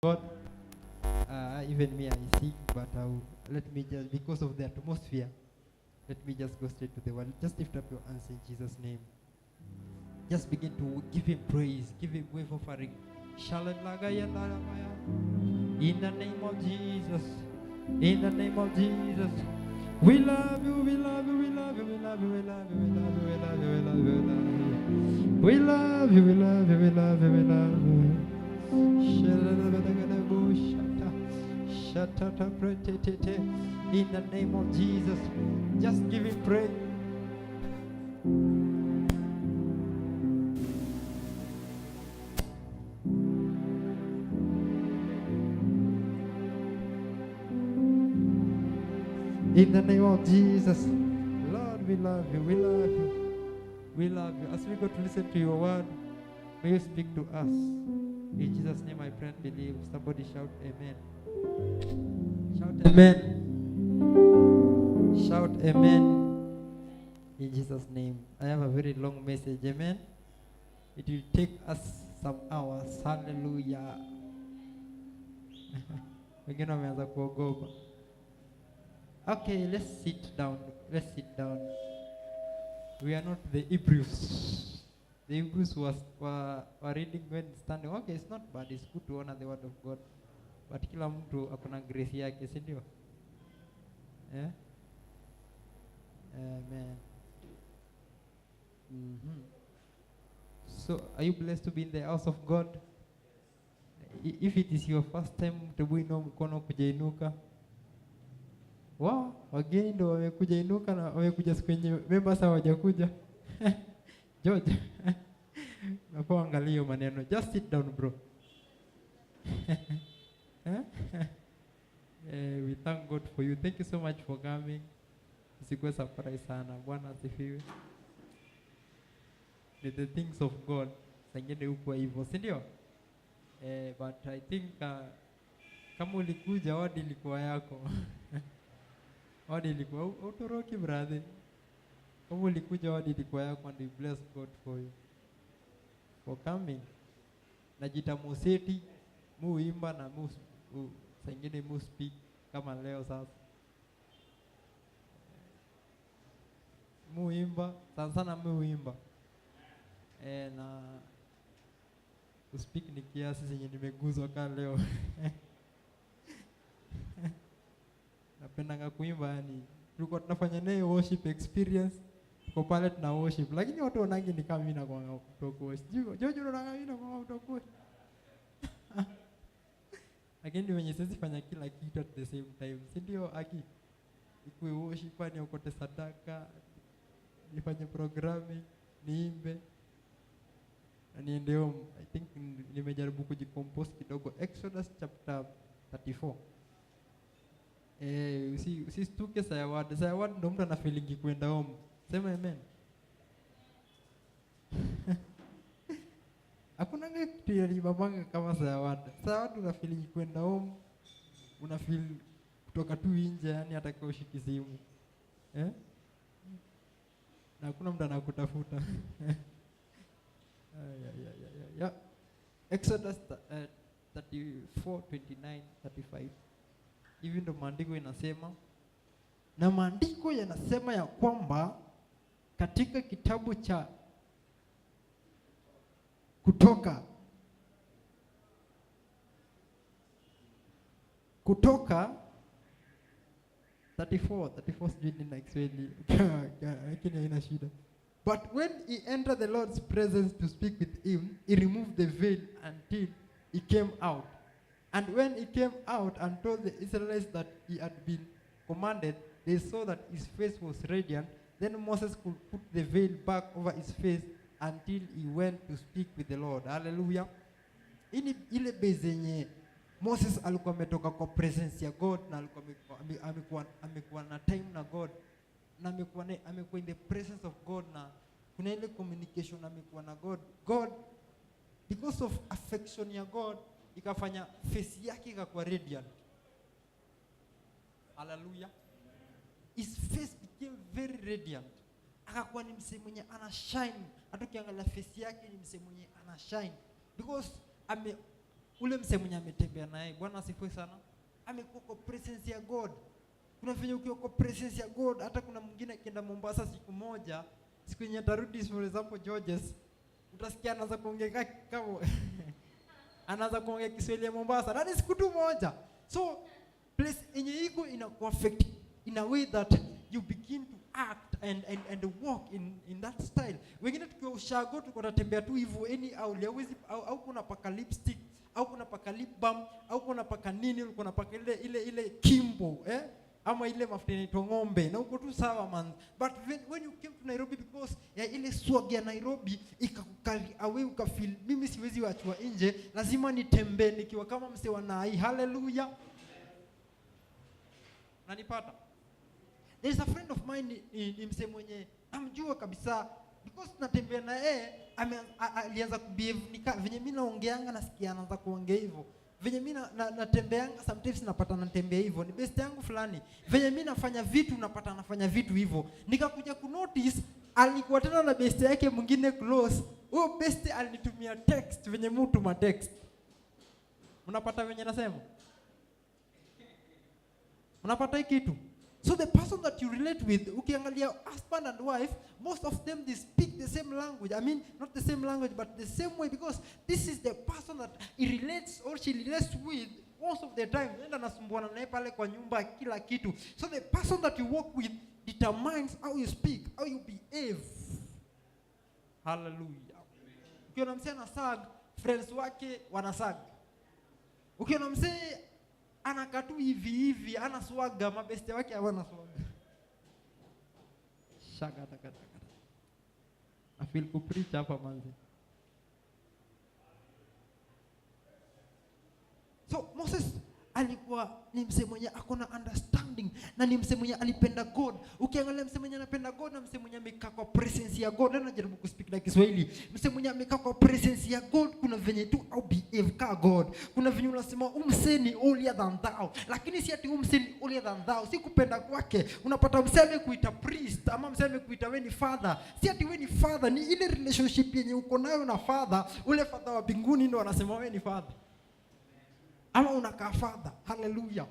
God, even me, I sing, but let me just, because of the atmosphere, let me just go straight to the word. Just lift up your hands in Jesus' name. Just begin to give him praise, give him wave offering. In the name of Jesus, in the name of Jesus, we love you, we love you, we love you, we love you, we love you, we love you, we love you, we love you, we love you, we love you, we love you, we love you, we love you. In the name of Jesus, just give him praise. In the name of Jesus, Lord, we love you, we love you, we love you. As we go to listen to your word, may you speak to us. In Jesus' name I pray and believe. Somebody shout amen. Shout amen. Shout amen. In Jesus' name. I have a very long message. Amen. It will take us some hours. Hallelujah. Wengine wameanza kuogopa. Okay, let's sit down. Let's sit down. We are not the Hebrews. The Hebrews were reading when standing. Okay, it's not bad. It's good to honor the word of God. But kila mtu akona grace yake, si ndio? Yeah? Amen. So, are you blessed to be in the house of God? If it is your first time to be no mkono kujainuka. Wow, wageni ndo wamekuja inuka na wamekuja siku yenye members hawajakuja. George. Napoangalia maneno. Just sit down, bro. We thank God for you. Thank you so much for coming. Isikuwe surprise sana. Bwana asifiwe. The things of God. Sangine huko hivyo, si ndio? But I think kama ulikuja wadi ilikuwa yako. Wadi ilikuwa utoroki brother. Kama ulikuja wadi ilikuwa yako, and we bless God for you. For coming. Najita museti, muimba na sangine speak kama leo sasa. Muimba, sana muimba. Na speak ni kiasi zenye nimeguzwa kama leo. Napenda kuimba yani. Tulikuwa tunafanya naye worship experience. Kwa pale tuna worship. Lakini watu wanangi ni kama mimi na kwa kutokuwa. Jojo unaona mimi na kwa kutokuwa. Lakini wenye sisi fanya kila kitu at the same time. Si ndio aki? Ikuwe worship ni ukote sadaka, nifanye programming, niimbe. Na niende home. I think nimejaribu kujicompose kidogo. Exodus chapter 34. Usistuke sayawad. Sayawad ndo mtu ana feeling kwenda home. Sema amen. Hakuna kitu yalibabanga kama sayawad. Sayawad una feeling kwenda home. Una feel kutoka tu nje, yani hata kwa ushiki simu. Na hakuna mtu anakutafuta. Yeah. Exodus 34:29-35. Hivi ndo maandiko inasema, na maandiko yanasema ya kwamba katika kitabu cha Kutoka 34 sijui nina Kiswahili lakini haina shida. But when he entered the Lord's presence to speak with him, he removed the veil until he came out. And when he came out and told the Israelites that he had been commanded, they saw that his face was radiant. Then Moses could put the veil back over his face until he went to speak with the Lord. Hallelujah. Ile bezenye Moses alikuwa ametoka kwa presence ya God na alikuwa amekuwa na time na God. Na amekuwa in the presence of God, na kuna ile communication amekuwa na God. God, because of affection ya God, ikafanya face yake ikakuwa radiant. Hallelujah. His face became very radiant. Akakuwa ni msemo mwenye ana shine. Hata ukiangalia face yake ni msemo mwenye ana shine. Because ule mse mwenye ametembea naye, Bwana asifiwe sana, amekuwa kwa presence ya God. Kuna venye ukiwa kwa presence ya God, hata kuna mwingine akienda Mombasa siku moja, siku yenye atarudi for example Georges, utasikia anaanza kuongea kama anaanza kuongea Kiswahili ya Mombasa, na ni siku tu moja. So place yenye iko ina affect in a way that you begin to act and walk in that style. Wengine tukiwa ushago tuko natembea tu hivyo au kuna paka lipstick au kuna paka lip balm au kuna paka nini, kuna paka ile kimbo ama ile mafuta inaitwa ng'ombe, na uko tu sawa man. But when you came to Nairobi, because ya ile swag ya Nairobi ikakukali away, ukafeel mimi siwezi wachwa nje, lazima nitembee nikiwa kama mse wa Nai. Hallelujah. Nanipata? There is a friend of mine ni mse mwenye namjua kabisa, because natembea na yeye alianza kubehave venye mimi naongeanga nasikia anaanza kuongea hivyo. Venye mimi natembeanga sometimes napata natembea hivyo. Ni best yangu fulani. Venye mimi nafanya vitu napata anafanya vitu hivyo. Nikakuja ku notice alikuwa tena na best yake mwingine close. Huyo best alinitumia text venye mtu ma text. Unapata venye nasema? Unapata hiki kitu? So the person that you relate with, ukiangalia husband and wife, most of them they speak the same language. I mean, not the same language, but the same way, because this is the person that he relates or she relates with most of the time. Nenda nasumbuana naye pale kwa nyumba kila kitu. So the person that you work with determines how you speak, how you behave. Hallelujah. Ukiona msee anasag, friends wake wanasag. Ukiona msee anakatu hivi ana swaga, mabeste wake hawana swaga. Shaga taka. I feel ku preach hapa manzi. So Moses alikuwa ni mse mwenye akona understanding na ni mse mwenye alipenda God. Ukiangalia mse mwenye anapenda God na mse mwenye amekaa kwa presence ya God, na najaribu kuspeak na Kiswahili. Mse mwenye amekaa kwa presence ya God, kuna venye tu au behave ka God. Kuna venye unasema umse ni holier than thou, lakini si ati umse ni holier than thou, si kupenda kwake. Unapata mse amekuita priest ama mse amekuita wewe ni father. Si ati wewe ni father, ni ile relationship yenye uko nayo na father. Ule father wa mbinguni ndio anasema wewe ni father. Ama unakaa father. Hallelujah.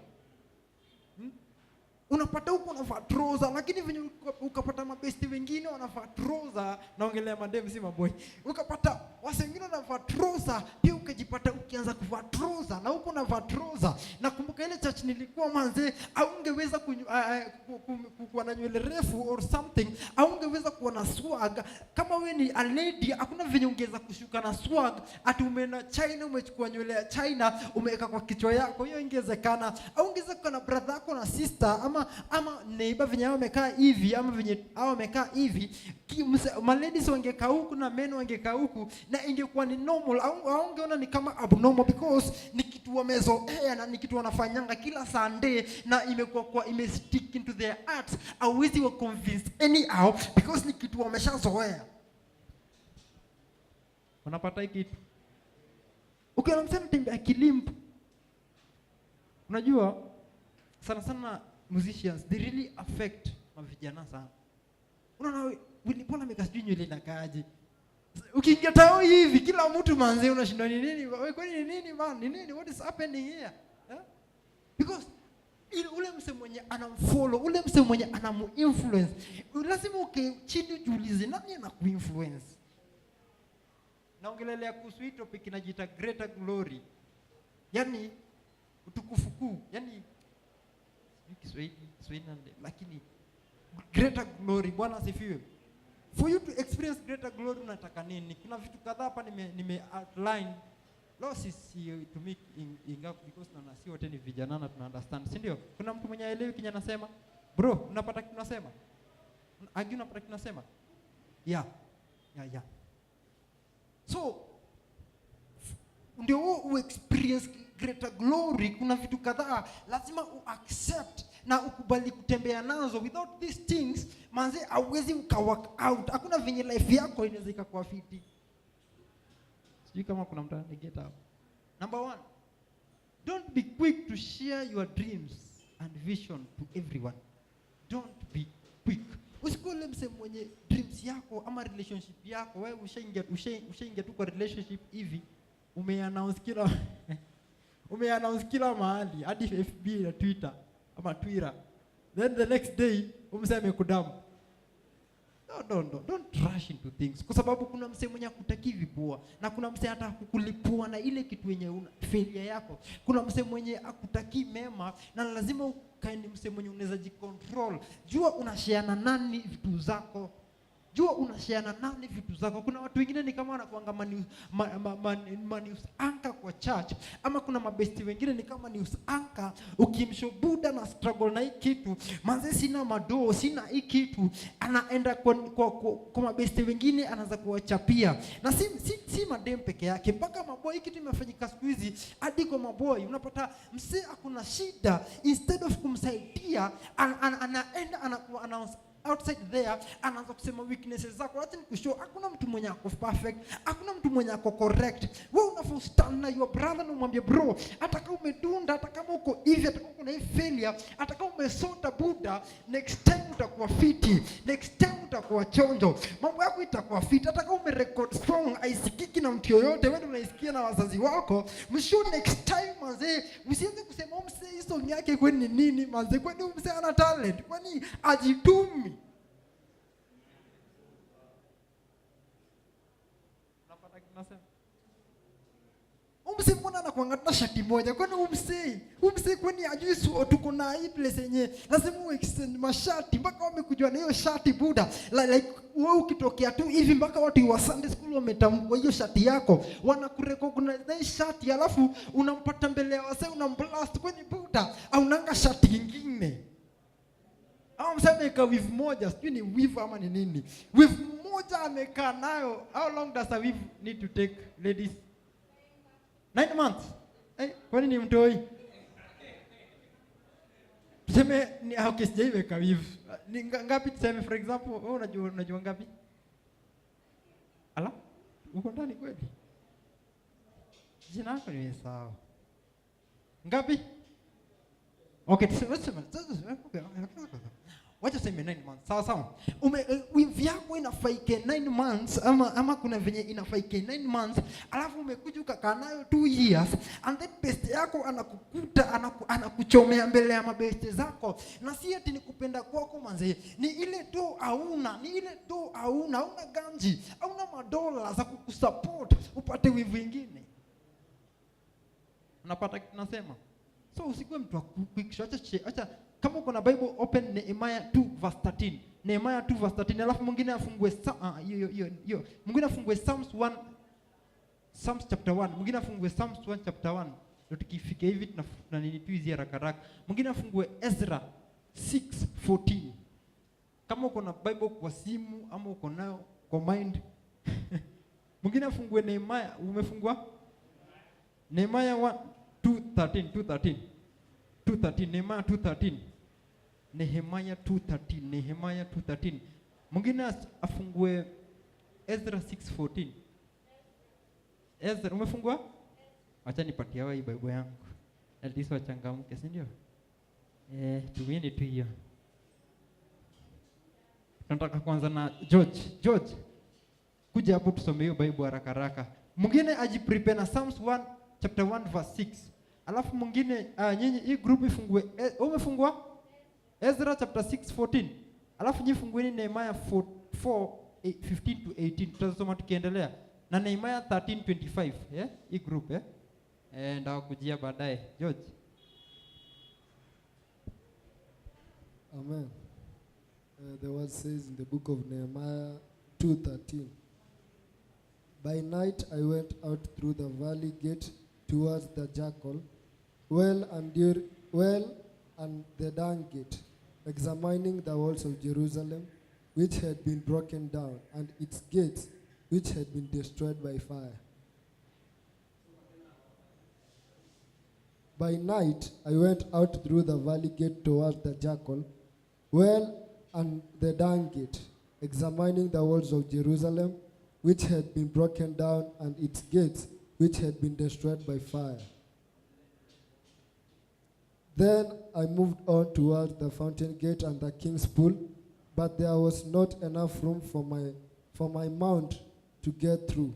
Unapata huko unavaa trouser, lakini venye ukapata mabesti wengine wanavaa trouser, naongelea madem si maboy. Ukapata wase wengine wanavaa trouser, pia ukajipata ukianza kuvaa trouser na huko unavaa trouser. Nakumbuka ile church nilikuwa manze, haungeweza kuwa na nywele refu or something, haungeweza kuwa na swag. Kama wewe ni a lady, hakuna venye ungeweza kushuka na swag, ati umeenda China umechukua nywele ya China umeweka kwa kichwa yako, hiyo ingewezekana. Haungeweza kuwa na brother yako na sister ama neighbor venye hao wamekaa hivi ama venye hao wamekaa hivi, ladies wangekaa huku na men wangekaa huku, na ingekuwa ni normal. Haungeona ni kama abnormal, because ni kitu wamezoea na ni kitu wanafanyanga kila Sunday, na imekuwa kwa imestick into their hearts. Hawezi wa convince anyhow, because ni kitu wameshazoea. Unapata hiki kitu. Ukiona msema tembea kilimp, unajua sana musicians, they really affect mavijana sana. Unaona Willy Paul amekasijui nywele inakaaje. Ukiingia tao hivi kila mtu manze unashindwa ni nini? Wewe kwani ni nini man? Ni nini? What is happening here? Because ule mse mwenye anamfollow, ule mse mwenye anamu-influence, lazima chini jiulize nani anaku-influence. Naongelelea kuhusu hii topic inajiita greater glory. Yaani utukufu kuu. Yaani Kiswahili lakini greater glory. Bwana asifiwe. For you to experience greater glory unataka nini? Kuna vitu kadhaa hapa nime outline. Loss is to me ingawa because na si wote ni vijana na tuna understand, si ndio? Kuna mtu mwenye haelewi kinyo anasema? Bro, unapata kitu nasema? Agi unapata kitu nasema? Yeah. So ndio u experience greater glory. Kuna vitu kadhaa lazima accept na ukubali kutembea nazo. Without these things manze hauwezi work out. Hakuna venye life yako inaweza ikakuwa fiti. Sijui kama kuna mtu anaget up. Number 1, don't be quick to share your dreams and vision to everyone. Don't be quick. Usikule mse mwenye dreams yako ama relationship yako, wewe ushaingia tu kwa relationship hivi, umeannounce kila Umeannounce kila mahali, hadi FB na Twitter ama Twitter. Then the next day umse amekudamu. Don't rush into things. Kwa sababu kuna mse mwenye hakutaki vibua na kuna mse hata kukulipua na ile kitu yenye una failure yako. Kuna mse mwenye hakutaki mema na lazima ukae ni mse mwenye unaweza jicontrol. Jua unashare na nani vitu zako. Jua unashare na nani vitu zako. Kuna watu wengine ni kama wanakuanga news anchor kwa church, ama kuna mabesti wengine ni kama news anchor. Ukimshobuda na struggle na hii kitu, manze sina madoo, sina hii kitu, anaenda kwa mabesti wengine anaanza kuwachapia. Na si madem peke yake, mpaka maboy. Hii kitu imefanyika siku hizi hadi kwa maboy. Unapata msee akuna shida, instead of kumsaidia anaenda anaannounce outside there, anaanza kusema weaknesses zako. Acha nikushow, hakuna mtu mwenye ako perfect, hakuna mtu mwenye ako correct. Wewe unafaa stand na your brother na umwambie bro, hata kama umedunda, hata kama uko hivi, hata kama una failure, hata kama umesota buda, next time utakuwa fiti, next time utakuwa chonjo, mambo yako itakuwa fit. Hata kama umerecord song haisikiki na mtu yoyote, wewe unaisikia na wazazi wako, mshow next time manze. Msianze kusema mse hii song yake kwani nini manze, kwani mse ana talent, kwani ajitumi. Umse mbona anakuangalia shati moja? Kwani umse kwani ajui tuko na hii place yenye lazima uextend mashati mpaka wamekujua na hiyo shati buda. Like wewe ukitokea tu hivi mpaka watu wa Sunday school wametambua hiyo shati yako, wanakurecognize na shati, alafu unampata mbele ya wase unamblast kwani buda au nanga shati nyingine. Au mseme ka weave moja, sijui ni weave ama ni nini. Weave moja amekaa nayo. How long does a weave need to take, ladies? 9 months. Kwani ni mtoi? Tuseme ni okay, sijaiweka weave. Ni ngapi tuseme for example, wewe unajua ngapi? Ala? Uko ndani kweli? Jina lako ni sawa. Ngapi? Okay, tuseme okay. Wacha sema 9 months. Sawa. Weave yako inafaike 9 months ama kuna venye inafaike 9 months, alafu umekuja ukakaa nayo 2 years, and then best yako anakukuta anakuchomea mbele ya mabeste zako. Na si ati ni kupenda kwako manze, ni ile tu hauna ganji, hauna madola za kukusupport upate weave nyingine. Unapata tunasema. So usikuwe mtu wa quick shot. Acha kama uko na Bible open Nehemiah 2 verse 13. Nehemiah 2 verse 13, alafu mwingine afungue hiyo. Mwingine afungue Psalms chapter 1. Mwingine afungue Psalms 1 chapter 1. Ndio tukifika hivi tuna nini tu hizi haraka. Mwingine afungue Ezra 6:14. Kama uko na Bible kwa simu ama uko nayo kwa mind. Mwingine afungue Nehemiah, umefungua? Nehemiah 2:13. Nehemiah 2:13. Nehemiah 2:13. Mwingine afungue Ezra 6:14. Ezra umefungua? Acha nipatie wewe Bible yangu. At least wachangamke, si ndio? Tuende tu hiyo. Tunataka kwanza na George. Kuja hapo tusome hiyo Bible haraka. Mwingine ajiprepare na Psalms 1 chapter 1 verse 6. Alafu mwingine nyinyi hii group ifungue. Umefungua? Ezra chapter 6:14. Alafu nyinyi fungueni Nehemiah 4:15 to 18. Tutasoma tukiendelea. Na Nehemiah 13:25, hii group ndio kujia baadaye. George. Amen. The word says in the book of Nehemiah 2:13. By night I went out through the valley gate towards the Jackal, well and the Dung gate, examining the walls of Jerusalem, which had been broken down, and its gates, which had been destroyed by fire. By night I went out through the valley gate towards the Jackal, well and the Dung gate, examining the walls of Jerusalem, which had been broken down, and its gates, which had been destroyed by fire. Then I moved on towards the fountain gate and the king's pool, but there was not enough room for my mount to get through.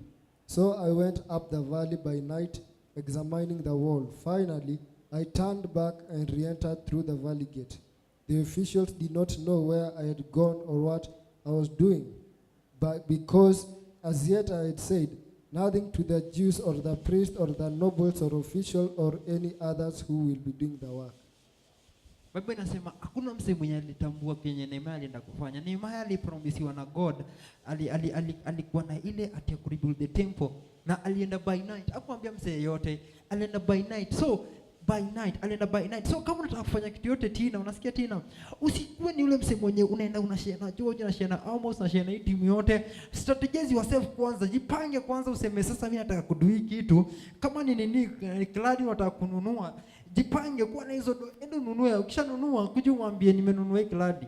So I went up the valley by night examining the wall. Finally, I turned back and re-entered through the valley gate. The officials did not know where I had gone or what I was doing, but because as yet I had said nothing to the Jews or the priests or the nobles or officials or any others who will be doing the work. Biblia inasema hakuna mse mwenye alitambua kenye Nehemia alienda kufanya. Nehemia alipromisiwa na God, alikuwa na ile ati ku rebuild the temple na alienda by night. Hakuambia mse yote, alienda by night. So alienda by night. So kama unataka kufanya kitu yote Tina, unasikia Tina, usikuwe ni ule mse mwenye unaenda unashare na George, unashare na Amos, unashare na hii timu yote. Strategize yourself kwanza, jipange kwanza, useme sasa mimi nataka kudui kitu. Kama ni nini kladi unataka kununua, jipange kuwa na hizo endo nunue. Ukishanunua kuja umwambie nimenunua hii kladi.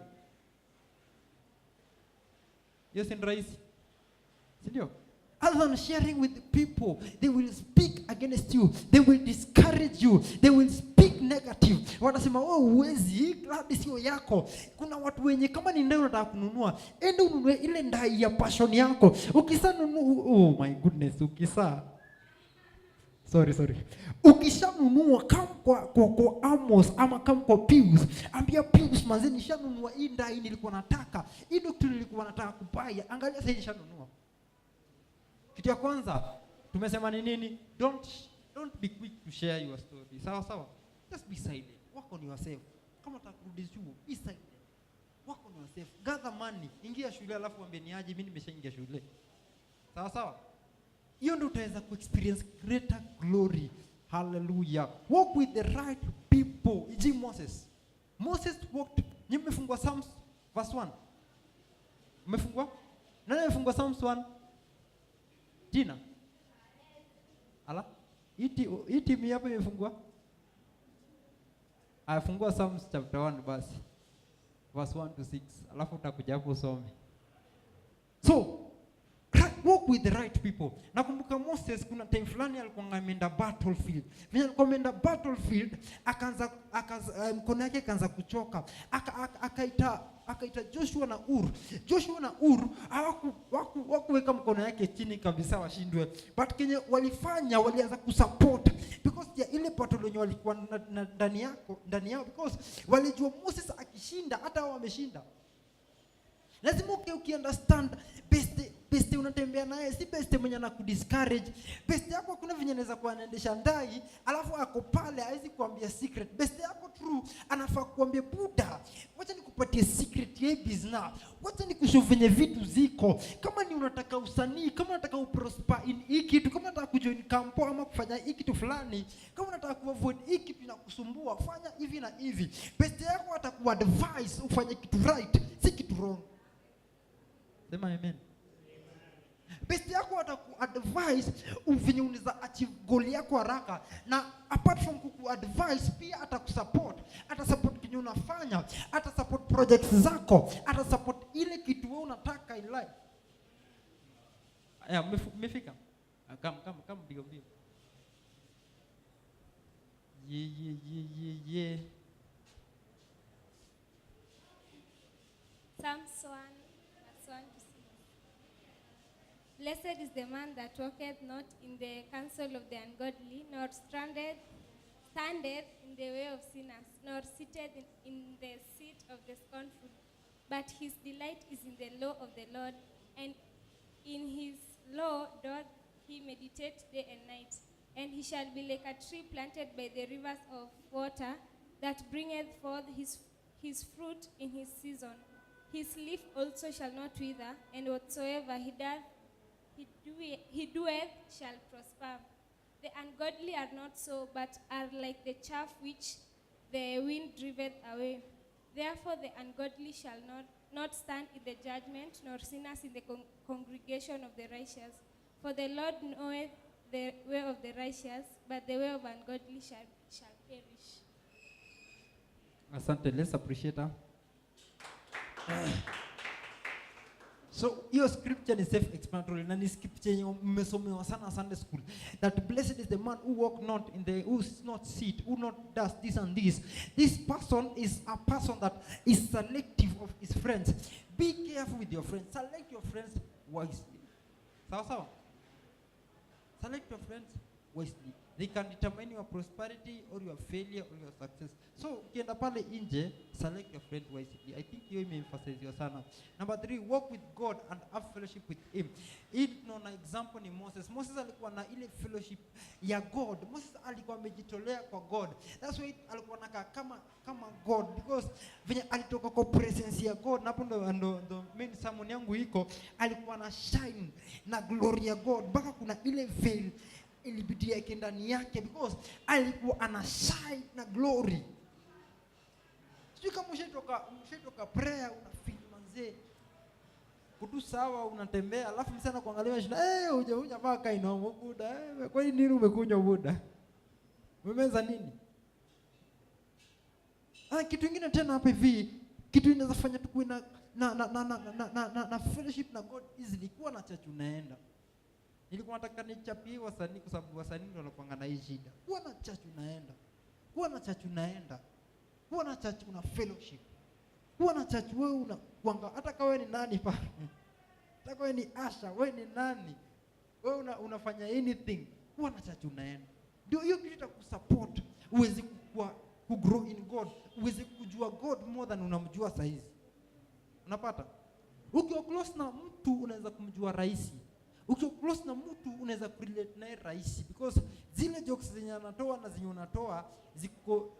Yes, ni rahisi. Ndio. Other than sharing with people, they will speak against you. They will discourage you. They will speak negative. Wanasema wewe uwezi, kladi sio yako. Kuna watu wenye kama ni ndai unataka kununua, enda ununue ile ndai ya passion yako. Ukisanunua, oh my goodness, ukishanunua kama kwa Amos ama kama kwa Pius, ambia Pius manze nishanunua hii ndai nilikuwa nataka. Hii doctrine nilikuwa nataka kupaya. Angalia sasa nishanunua. Kitu ya kwanza tumesema ni nini? Don't be quick to share your story. Sawa. Just be silent. Work on yourself. Kama utakurudi juu, be silent. Work on yourself. Gather money. Ingia shule alafu ambie ni aje mimi nimeshaingia shule. Sawa. Hiyo ndio utaweza ku-experience greater glory. Hallelujah. Walk with the right people. Iji Moses walked. Nyinyi mmefungwa Psalms verse 1. Mmefungwa? Nani amefungwa Psalms 1? Tina. Ala? Iti mi hapo imefungwa? Afungua Psalms chapter 1 basi. Verse 1 to 6. Alafu utakuja hapo usome. So, walk with the right people. Nakumbuka Moses kuna time fulani alikuwa ameenda battlefield. Vile alikuwa ameenda battlefield, akaanza mkono yake akaanza kuchoka. Akaita Joshua na Ur hawakuweka mkono yake chini kabisa washindwe. But kenye walifanya walianza kusupport because ya ile battle yenye walikuwa ndani yao because walijua Moses akishinda hata wao wameshinda. Lazima ukiunderstand beste unatembea naye si beste mwenye anakudiscourage. Beste yako kuna venye anaweza kuwa anaendesha ndai alafu ako pale haizi kuambia secret. Beste yako true anafaa kuambia Buddha, wacha nikupatie secret ya business. Wacha nikushow venye vitu ziko. Kama ni unataka usanii, kama unataka uprosper in hii kitu, kama unataka kujoin kampo ama kufanya hii kitu fulani, kama unataka kuavoid hii kitu inakusumbua, fanya hivi na hivi. Beste yako atakuadvise ufanye kitu right, si kitu wrong. Sema amen. Best yako ataku-advise uvinye unaweza achieve goal yako haraka, na apart from kuku-advise pia atakusupport. Atasupport kinyo unafanya, atasupport projects zako, atasupport ile kitu wewe unataka in life. Umefika? Come bio. Yeah. Psalms 1, verse 1 to 6. Blessed is the man that walketh not in the counsel of the ungodly, nor standeth in the way of sinners, nor sitteth in the seat of the scornful. But his delight is in the law of the Lord, and in his law doth he meditate day and night. And he shall be like a tree planted by the rivers of water, that bringeth forth his fruit in his season. His leaf also shall not wither, and whatsoever he doeth shall prosper. The ungodly are not so, but are like the chaff which the wind driveth away. Therefore the ungodly shall not stand in the judgment, nor sinners in the congregation of the righteous. For the Lord knoweth the way of the righteous, but the way of ungodly shall perish. Asante, let's appreciate her. So your scripture is self-explanatory, na ni scripture yenye mmesomewa sana Sunday school, that blessed is the man who walk not in the, who is not sit, who not does this and this. This person is a person that is selective of his friends. Be careful with your friends. Select your friends wisely. Sawa? Select your friends wisely. They can determine your prosperity or your failure or your success. So ukienda pale nje, select your friend wisely. I think hiyo imeemphasize sana. Number 3, walk with God and have fellowship with him. Hii tunaona example ni Moses. Moses alikuwa na ile fellowship ya God. Moses alikuwa amejitolea kwa God. That's why alikuwa anakaa kama God, because venye alitoka kwa presence ya God, na hapo ndo main sermon yangu iko, alikuwa na shine na glory ya God mpaka kuna ile veil ilibidi yake ndani yake, because alikuwa ana shine na glory. Sio kama ushatoka prayer una feel manze kutu sawa, unatembea alafu msana kuangalia shida, huja mpaka inaomba buda, kwa nini umekunywa buda, umemeza nini? Kitu kingine tena hapa hivi, kitu inaweza fanya tukue na fellowship na God easily, kuwa na church unaenda. Nilikuwa nataka nichapie wasanii kwa sababu wasanii ndio wanapanga na hii shida. Kuwa na church unaenda. Kuwa na church unaenda. Kuwa na church una fellowship. Kuwa na church wewe unakuanga hata kama wewe ni nani pa. Hata kama wewe ni Asha, wewe ni nani? Wewe unafanya anything. Kuwa na church unaenda. Ndio hiyo kitu itakusupport uweze kugrow in God, uweze kujua God more than unamjua saizi. Unapata? Ukiwa close na mtu unaweza kumjua rahisi. Ukiwa close na mtu unaweza kurelate naye rahisi, because zile jokes zenye anatoa na zenye unatoa ziko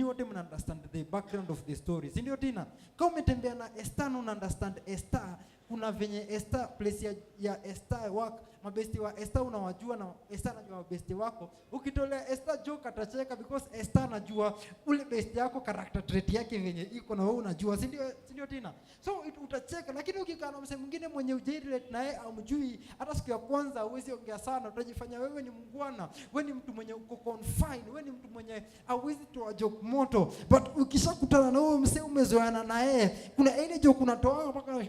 wote mna understand the background of the story. Si ndio Tina? Kama umetembea na Esther una understand Esther, kuna venye Esther place ya Esther work, mabesti wa Esther unawajua na Esther anajua mabesti wako. Ukitolea Esther joke atacheka, because Esther anajua ule besti yako character trait yake venye iko na wewe unajua. Si ndio Tina? So utacheka, lakini ukikaa na msemo mwingine mwenye ujirelate naye amjui, hata siku ya kwanza huwezi ongea sana, utajifanya wewe ni mngwana, wewe ni mtu mwenye uko confined, wewe ni mtu mwenye hauwezi toa joke moto. But ukishakutana na wewe msemo umezoeana na yeye, kuna ile joke unatoa mpaka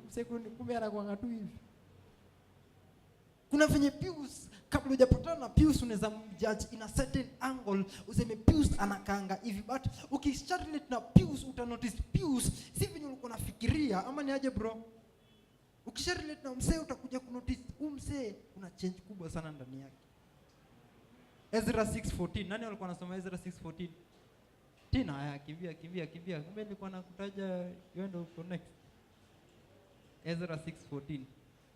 msemo kumbe anakuanga tu hivi. Kuna venye Pius, kabla hujapatana na Pius unaweza judge in a certain angle, useme Pius anakaanga hivi, but ukisharelate na Pius utanotice Pius si venye ulikuwa unafikiria, ama ni aje bro? Ukisharelate na msee utakuja kunotice msee kuna change kubwa sana ndani yake. Ezra 6:14, nani alikuwa anasoma Ezra 6:14? Tina, haya kimbia. Kumbe nilikuwa nakutaja wewe ndio uko next. Ezra 6:14.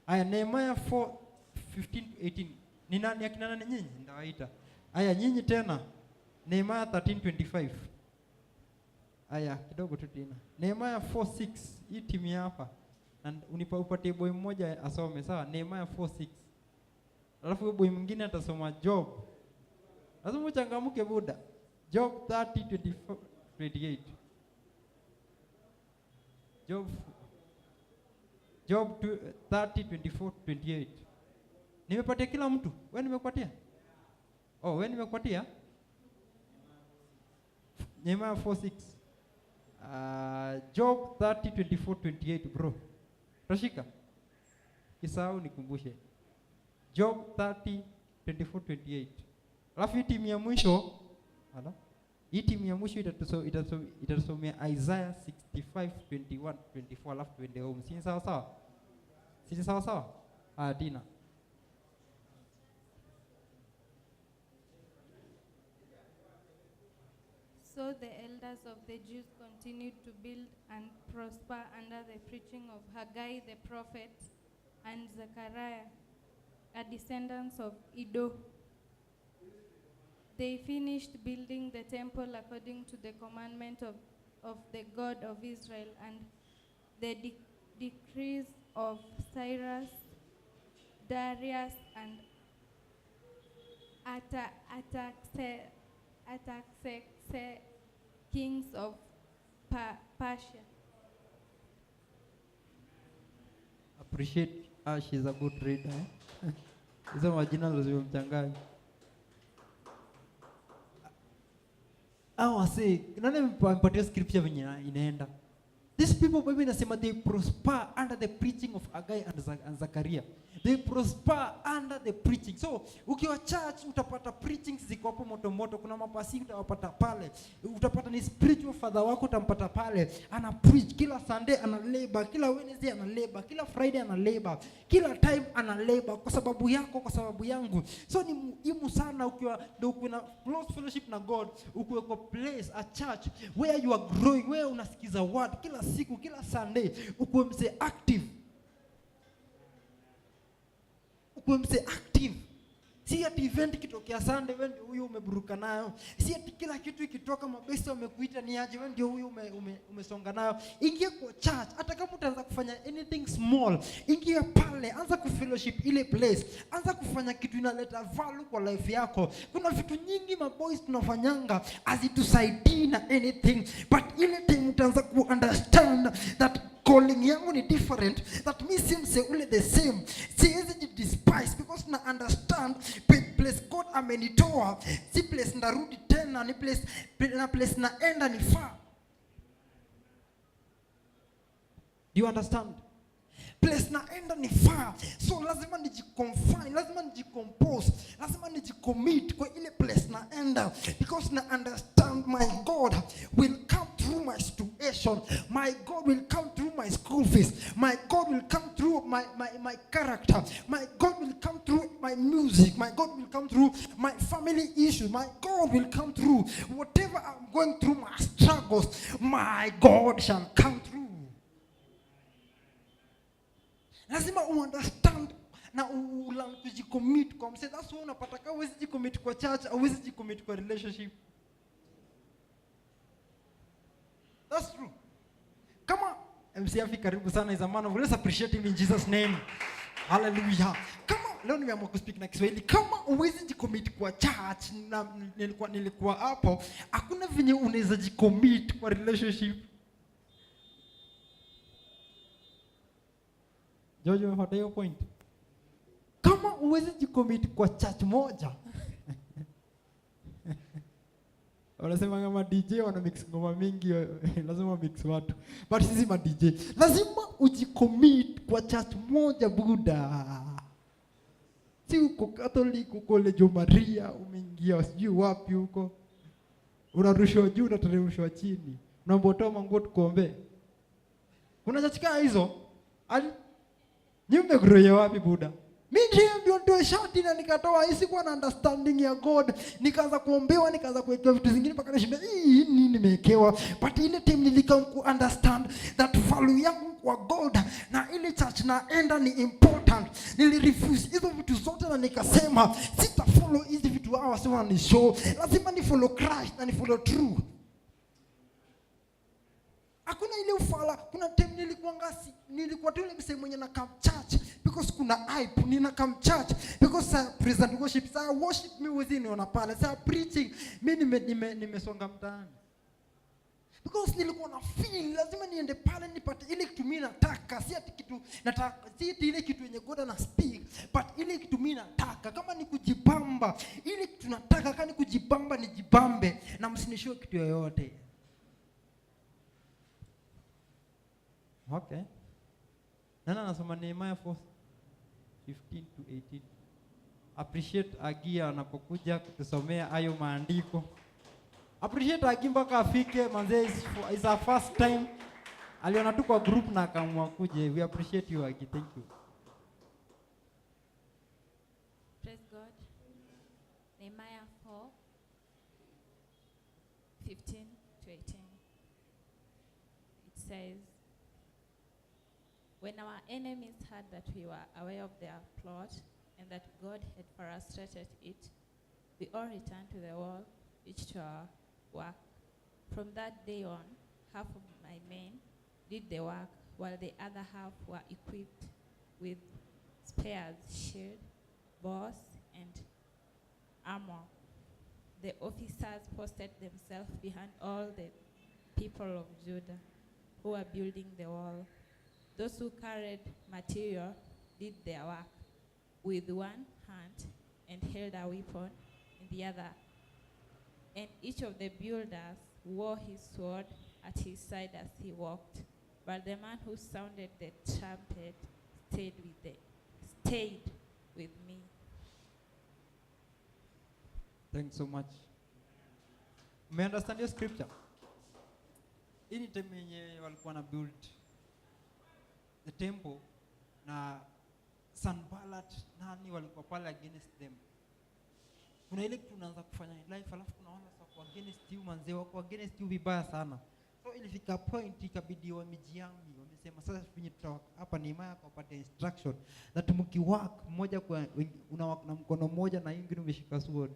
Aya, Nehemiah 4:15-18. Ni nani akina nani nyinyi? Ndawaita. Aya, nyinyi tena. Nehemiah 13:25. Aya, kidogo tu tena. Nehemiah 4:6. Hii timu hapa. Na upatie boy mmoja asome, sawa? Nehemiah 4:6. Alafu boy mwingine atasoma Job. Lazima uchangamke buda. Job 30:24-28. Job 30:24-28. Nimepatia kila mtu. Wewe nimekupatia? Wewe nimekupatia? Nehemiah 4:6. Job 30:24-28 bro. Tashika. Kisahau nikumbushe. Job 30:24-28. Alafu hii timu ya mwisho, itatusomea Isaiah 65:21-24, alafu tuende home. Si sawa? Si sawa? Dina. So the elders of the Jews continued to build and prosper under the preaching of Haggai the prophet and Zechariah, a descendants of Iddo. They finished building the temple according to the commandment of the God of Israel and the decrees of Cyrus, Darius, and Artaxerxes, kings of Persia. Appreciate she's a good reader. Hizo majina lazima mchanganye. Wase, nani mpatia scripture venye inaenda? These people, Bible inasema they prosper under the preaching of Haggai and Zachariah. They prosper under the preaching. So, ukiwa church utapata preaching ziko hapo moto moto. Kuna mapasi utawapata pale. Utapata ni spiritual father wako utampata pale. Ana preach kila Sunday, ana labor, kila Wednesday ana labor, kila Friday ana labor, kila time ana labor kwa sababu yako, kwa sababu yangu. So ni muhimu sana ukiwa na close fellowship na God, ukiwa kwa place, a church where you are growing, where unasikiza word kila siku, kila Sunday, ukuwe mse active. Ukuwe mse active. Si ati event kitokea Sunday wewe ndio huyo umeburuka nayo. Si ati kila kitu ikitoka mabesi wamekuita ni aje wewe ndio huyo umesonga nayo. Ingia kwa church, hata kama utaanza kufanya anything small, ingia pale, anza kufellowship ile place. Anza kufanya kitu inaleta value kwa life yako. Kuna vitu nyingi maboys tunafanyanga azitusaidii na anything, but ile time utaanza ku understand that calling yangu ni different, that me simse ule the same. Siwezi despise because na understand place God amenitoa, si place ndarudi tena, ni place naenda ni far. Do you understand? Place naenda ni far. So lazima nijiconfine, lazima nijicompose, lazima nijicommit kwa ile place naenda, because na understand my God will come through my situation. My God will come through my school fees. My God will come through my character. My God will come through my music. My God will come through my family issues. My God will come through whatever I'm going through, my struggles. My God shall come through. Lazima understand na ulan kujicommit kwa mse. That's why unapata kama huwezi jicommit kwa church, au huwezi jicommit kwa relationship. That's true. Kama MCF karibu sana, is a man of, let's appreciate him in Jesus name. Hallelujah. Kama leo nimeamua kuspeak na Kiswahili, kama huwezi jicommit kwa church na nilikuwa hapo, hakuna venye unaweza jicommit kwa relationship. Jojo, what your point? Kama huwezi jicommit kwa church moja. Wanasema kama DJ wana mix ngoma mingi, lazima mix watu. But sisi ma DJ, lazima ujicommit kwa church moja buda. Si uko Catholic, uko Lejo Maria, umeingia sijui wapi huko. Unarushwa juu na teremshwa chini. Unaomba manguo tukuombe. Kuna church kama hizo? Nyumbe groye wapi buda? Mimi ndio shati na nikatoa isikuwa na understanding ya God, nikaanza kuombewa, nikaanza kuwekewa vitu zingine mpaka nashinda hii nini nimewekewa. But ile time nilikam ku understand that value yangu kwa God na ile church naenda ni important. Nilirefuse hizo vitu zote na nikasema sita follow hizi vitu hao wasema ni show. Lazima ni follow Christ na ni follow true. Hakuna ile ufala. Kuna time nilikuwa tu ile msemo mwenye na come church because kuna hype, nina come church because present worship, worship me within on pale, preaching mimi nimesonga mtaani. Because nilikuwa na feel lazima niende pale nipate ile kitu mimi nataka, si ati kitu nataka, si ati ile kitu yenye God ana speak, but ile kitu mimi nataka. Kama ni kujibamba, ile kitu nataka, kama ni kujibamba nijibambe na msinishoe kitu yoyote. Okay. Nana nasoma Nehemiah 4:15 to 18. Appreciate Agia anapokuja kutusomea hayo maandiko. Appreciate Agia mpaka afike manze, is our first time. Aliona tu kwa group na akaamua kuje. We appreciate you Agia. Thank you. Praise God. Nehemiah 4:15 to 18. It says, when our enemies heard that we were aware of their plot and that God had frustrated it, we all returned to the wall, each to our work. From that day on, half of my men did the work, while the other half were equipped with spears, shield, bows, and armor. The officers posted themselves behind all the people of Judah who were building the wall. Those who carried material did their work with one hand and held a weapon in the other. And each of the builders wore his sword at his side as he walked. But the man who sounded the trumpet stayed with me. Thanks so much. May understand your scripture? Any time yenye walikuwa na build the temple na Sanballat nani walikuwa pale against them. Kuna ile tunaanza kufanya life alafu kuna wale wako against you manze wako against you vibaya sana. So ilifika point ikabidi wamejiami wamesema sasa tunye tutawaka hapa ni Nehemia akapata instruction that mkiwork mmoja kwa unawaka na mkono mmoja na ingine umeshika sword.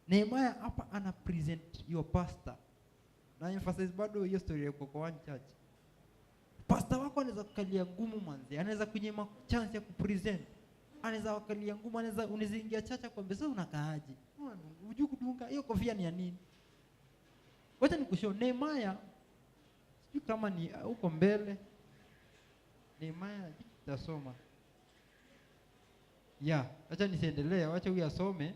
Nehemia hapa ana present your pastor. Na emphasize bado hiyo story yako kwa one church. Pastor wako anaweza kukalia ngumu manzi, anaweza kunyima chance ya kupresent. Anaweza wakalia ngumu, unaweza ingia chacha kwa mbesa unakaaje? Unajua kudunga hiyo kofia ni ya nini? Wacha nikushow Nehemia. Sijui kama ni huko mbele. Nehemia tutasoma. Acha nisiendelee, wacha huyu asome.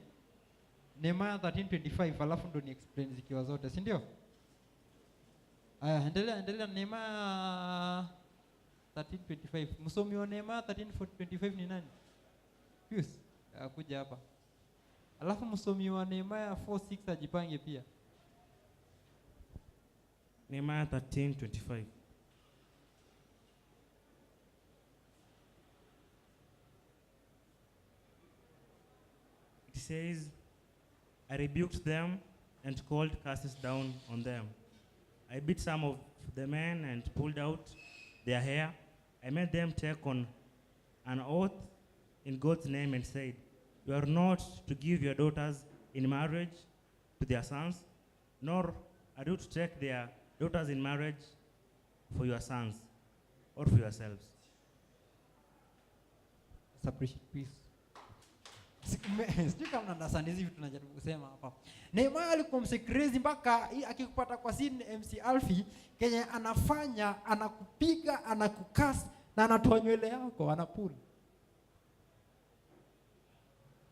Nehemia 13:25 alafu ndo ni explain zikiwa zote, si ndio? Endelea Nehemia 13:25. Msomi wa Nehemia 13:25 ni nani? Pius, kuja hapa. Alafu msomi wa Nehemia 4:6 ajipange pia. Nehemia 13:25. It says, I rebuked them and called curses down on them. I beat some of the men and pulled out their hair. I made them take on an oath in God's name and said, you are not to give your daughters in marriage to their sons, nor are you to take their daughters in marriage for your sons or for yourselves. Let's appreciate peace. Sijui kama understand hizi vitu tunajaribu kusema hapa. Nehemia alikuwa msekrezi mpaka akikupata kwa scene MC Alfi Kenya anafanya anakupiga anakukasa na anatoa nywele yako anapuli.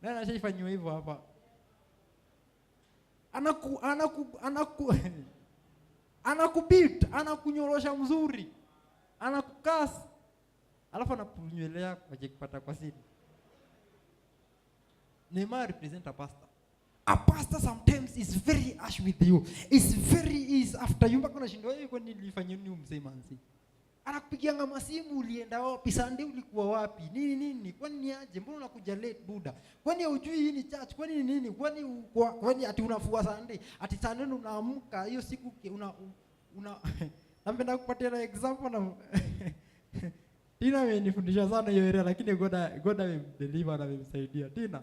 Nani anashifanywa hivyo hapa? Anakubit, anakunyorosha mzuri. Anakukasa. Alafu anapuli nywele yako akikupata kwa scene. Nehemia represent a pastor. A pastor sometimes is very harsh with you. Is after you mpaka unashindwa wewe kwani nilifanya nini umsema nzi. Anakupigianga masimu ulienda wapi? Sunday ulikuwa wapi? Nini? Kwani ni aje? Mbona unakuja late Buddha? Kwani hujui hii ni church? Kwani ni nini? Kwani ati unafua Sunday? Ati Sunday unaamka hiyo siku napenda kupatia na example na Tina amenifundisha sana hiyo area lakini God amemdeliver na amemsaidia. Tina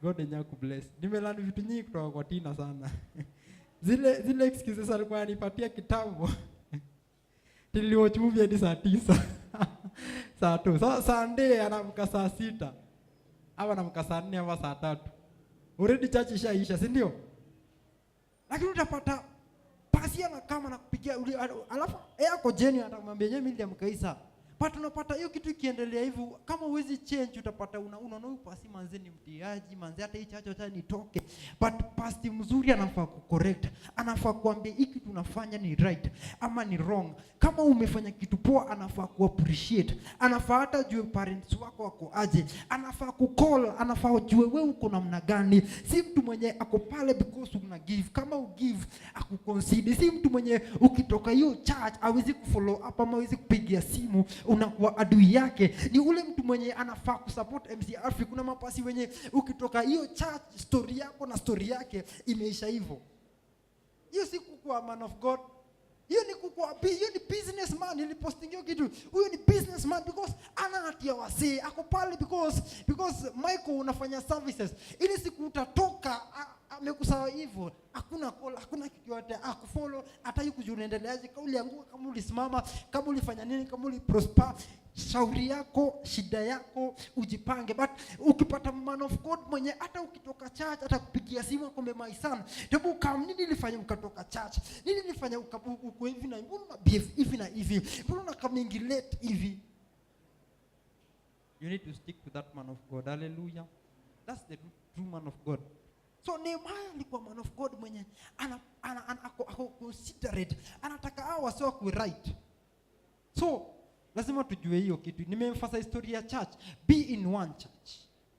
God enyaku bless. Nimelani vitu nyingi kutoka kwa Tina sana. Zile excuses alikuwa anipatia kitambo. Niliwatch movie hadi saa 9. Saa 2. So Sunday anamka saa 6. Au anamka saa 4 au saa 3. Already church ishaisha, si ndio? Lakini utapata pasi ana kama nakupigia alafu yako Jenny atamwambia yeye mimi mkaisa. But unapata hiyo kitu ikiendelea hivyo kama huwezi change utapata unaona huyu pasi manze ni mtiaji manze hata hii chacho hata nitoke. But pasi mzuri anafaa kucorrect. Anafaa kuambia hiki tunafanya ni right ama ni wrong. Kama umefanya kitu poa anafaa kuappreciate. Anafaa hata jue parents wako wako aje. Anafaa kucall, anafaa ujue wewe uko namna gani. Si mtu mwenye ako pale because una give. Kama u give akuconsider. Si mtu mwenye ukitoka hiyo church hawezi kufollow up ama hawezi kupigia simu unakuwa adui yake. Ni ule mtu mwenye anafaa kusupport MC Alfi. Kuna mapasi wenye ukitoka hiyo church story yako na story yake imeisha hivyo. Hiyo si kukuwa man of God. Hiyo ni businessman. Niliposting hiyo kitu. Huyo ni businessman because anahatia wasee. Ako pale because Michael unafanya services. Ili siku utatoka amekusawa hivyo. Hakuna call, hakuna kitu yote. Akufollow, hata yuko unaendeleaje, kama ulianguka, kama ulisimama, kama ulifanya nini, kama uliprosper. Shauri yako, shida yako, ujipange. But ukipata man of God mwenye hata ukitoka church hata kupigia simu akombe my son. Hebu kama nini nilifanya ukatoka church? Nini nilifanya uko hivi na hivi na hivi? Mbona kama ingi late hivi? You need to stick to that man of God. Hallelujah. That's the true man of God. So Nehemia alikuwa man of God mwenye ako considerate. Anataka hao wasio ku right. So lazima tujue hiyo kitu. Nimeemphasize historia ya church. Be in one church.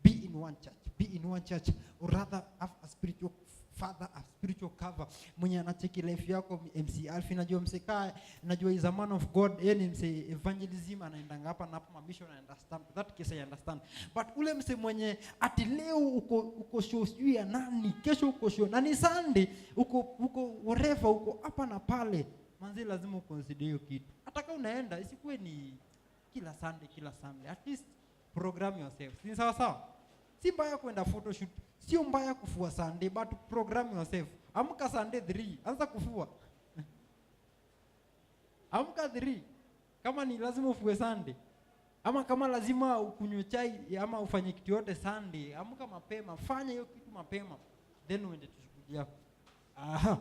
Be in one church. Be in one church, or rather have a spiritual father, a spiritual cover. Mwenye anacheki life yako, MC Alfi, najua mseka, najua is a man of God, yeye ni mse evangelism, anaenda hapa na hapa mission, I understand. That case I understand. But ule mse mwenye ati leo uko show sijui ya nani, kesho uko show, na ni Sunday, uko wherever, uko hapa na pale, manzi lazima uconsider hiyo kitu. Hata kama unaenda, isikuwe ni kila Sunday. At least program yourself. Si sawa sawa? Si mbaya kwenda photoshoot, sio mbaya kufua Sunday, but program yourself. Amka Sunday 3, anza kufua. Amka 3. Kama ni lazima ufue Sunday. Ama kama lazima ukunywe chai ama ufanye kitu yote Sunday, amka mapema, fanya hiyo kitu mapema. Then uende tushuhudia. Aha.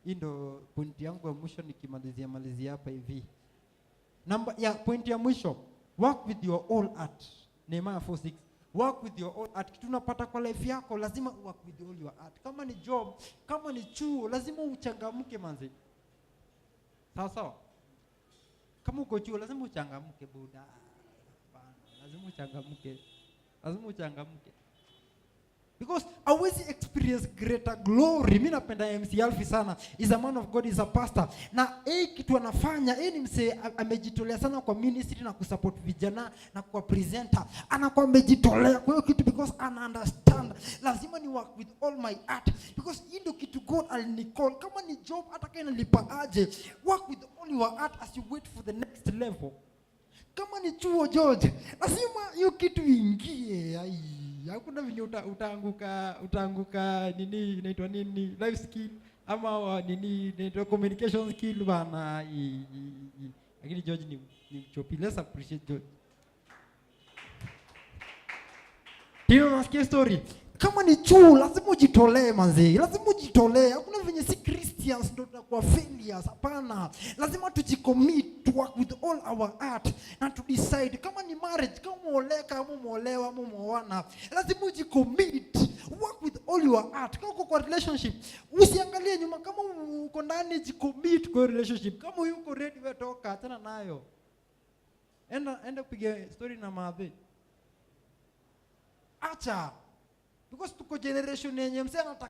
Hii ndo point yangu ya mwisho nikimalizia hapa hivi. Point ya mwisho, work with your all heart. Nehemiah 4:6. Work with your all heart. Kitu unapata kwa life yako lazima work with all your heart. Kama ni job, kama ni chuo, lazima uchangamke manzi. Sawa sawa? Kama uko chuo lazima uchangamke buda. Lazima uchangamke. Because hawezi experience greater glory. Mimi napenda MC Alfi sana. Is a man of God, is a pastor. Na kitu anafanya, ni mse amejitolea sana kwa ministry na kusupport vijana na kwa presenter. Anakuwa amejitolea kwa hiyo kitu because ana understand. Lazima ni work with all my heart. Because hii ndio kitu God alinicall. Kama ni job hata kama inalipa aje, work with all your heart as you wait for the next level. Kama ni chuo George, lazima hiyo kitu ingie. Hakuna vile utaanguka nini inaitwa nini life skill ama nini inaitwa communication skill bana. Lakini George ni chopi. Let's appreciate George. Tino nasikia story. Kama ni chuo lazima ujitolee manzi. Lazima ujitolee. Hakuna venye si Christians ndio tunakuwa failures. Hapana. Lazima tujicommit to work with all our heart na to decide. Kama ni marriage, kama umeoleka, kama umeolewa, kama umeoana, lazima ujicommit. Work with all your heart. Kama uko kwa relationship, usiangalie nyuma. Kama uko ndani, jicommit kwa relationship. Kama uko ready, wewe toka, achana nayo. Enda kupiga story na madhe. Acha. Because tuko generation yenye msee anataka